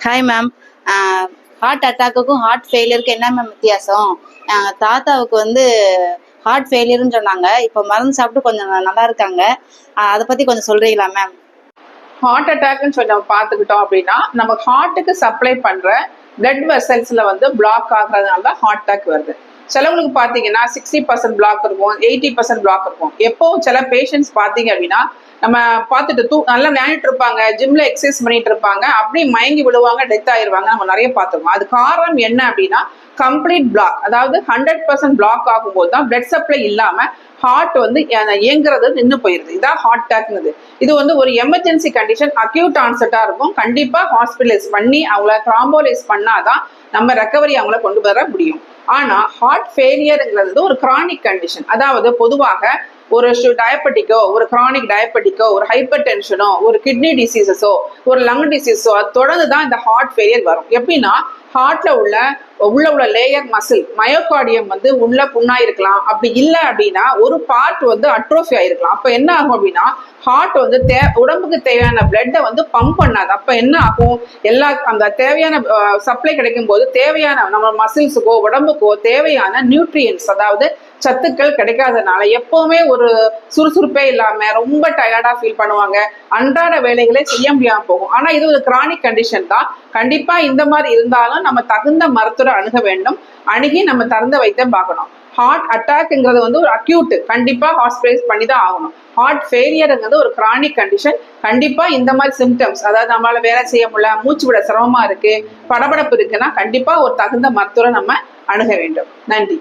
Hi ma'am. Heart அட்டாக்குக்கும் heart ஃபெயிலியருக்கும் என்ன ma'am வித்தியாசம்? தாத்தாவுக்கு வந்து ஹார்ட் ஃபெயிலியர்னு சொன்னாங்க. இப்போ மருந்து சாப்பிட்டு கொஞ்சம் நல்லா இருக்காங்க. அதை பற்றி கொஞ்சம் சொல்கிறீங்களா மேம்? ஹார்ட் அட்டாக்னு சொல்லி நம்ம பார்த்துக்கிட்டோம் அப்படின்னா, நம்ம ஹார்ட்டுக்கு சப்ளை பண்ணுற பிளட் வெசல்ஸில் வந்து பிளாக் ஆகுறதுனால தான் ஹார்ட் அட்டாக் வருது. சிலவங்களுக்கு பார்த்தீங்கன்னா 60% பிளாக் இருக்கும், 80% பிளாக் இருக்கும். எப்போவும் சில பேஷண்ட்ஸ் பார்த்தீங்க அப்படின்னா, நம்ம பார்த்துட்டு நல்லா விளையாண்டுட்டு இருப்பாங்க, ஜிம்ல எக்ஸசைஸ் பண்ணிட்டு இருப்பாங்க, அப்படியே மயங்கி விழுவாங்க, டெத் ஆயிருவாங்க. நம்ம நிறைய பார்த்துருக்கோம். அது காரணம் என்ன அப்படின்னா, கம்ப்ளீட் பிளாக், அதாவது 100% பிளாக் ஆகும்போது தான் பிளட் சப்ளை இல்லாம ஹார்ட் வந்து இயங்குறது நின்று போயிருது. இதான் ஹார்ட் அட்டாக்னது. இது வந்து ஒரு எமர்ஜென்சி கண்டிஷன், அக்யூட் ஆன்செட்டா இருக்கும். கண்டிப்பா ஹாஸ்பிட்டலைஸ் பண்ணி அவங்கள த்ராம்போலைஸ் பண்ணாதான் நம்ம ரெக்கவரி அவங்கள கொண்டு வர முடியும். ஆனா ஹார்ட் ஃபெயிலியர்ங்கிறது ஒரு கிரானிக் கண்டிஷன். அதாவது பொதுவாக ஒரு டயபெட்டிக்கோ, ஒரு கிரானிக் டயபெட்டிக்கோ, ஒரு ஹைப்பர் டென்ஷனோ, ஒரு கிட்னி டிசீசஸோ, ஒரு லங் டிசீஸோ, அது தொடர்ந்து தான் இந்த ஹார்ட் ஃபெயிலியர் வரும். எப்படின்னா ஹார்ட்ல உள்ள லேயர் மசில் மயோகார்டியம் வந்து உள்ள புண்ணாயிருக்கலாம். அப்படி இல்லை அப்படின்னா ஒரு பார்ட் வந்து அட்ரோஃபி ஆயிருக்கலாம். அப்ப என்ன ஆகும் அப்படின்னா ஹார்ட் வந்து உடம்புக்கு தேவையான பிளட்டை வந்து பம்ப் பண்ணாது. அப்ப என்ன ஆகும், அந்த தேவையான சப்ளை கிடைக்கும் போது தேவையான நம்ம மசில்ஸுக்கோ உடம்புக்கோ தேவையான நியூட்ரியன்ஸ், அதாவது சத்துக்கள் கிடைக்காதனால எப்பவுமே ஒரு சுறுசுறுப்பே இல்லாம ரொம்ப டயர்டா ஃபீல் பண்ணுவாங்க. அன்றாட வேலைகளே செய்ய முடியாம போகும். ஆனா இது ஒரு கிரானிக் கண்டிஷன் தான். கண்டிப்பா இந்த மாதிரி இருந்தாலும் நம்ம தகுந்த மருத்துவரை அணுக வேண்டும். அணுகி நம்ம திறந்த வைத்தியம் பார்க்கணும். ஹார்ட் அட்டாக்ங்கிறது வந்து ஒரு அக்யூட், கண்டிப்பா ஹாஸ்பிட்டலைஸ் பண்ணி தான் ஆகணும். ஹார்ட் ஃபெயிலியர்ங்கிறது ஒரு கிரானிக் கண்டிஷன். கண்டிப்பா இந்த மாதிரி சிம்டம்ஸ், அதாவது நம்மளால வேலை செய்ய முடியல, மூச்சு விட சிரமமா இருக்கு, படபடப்பு இருக்குன்னா கண்டிப்பா ஒரு தகுந்த மருத்துவரை நம்ம அணுக வேண்டும். நன்றி.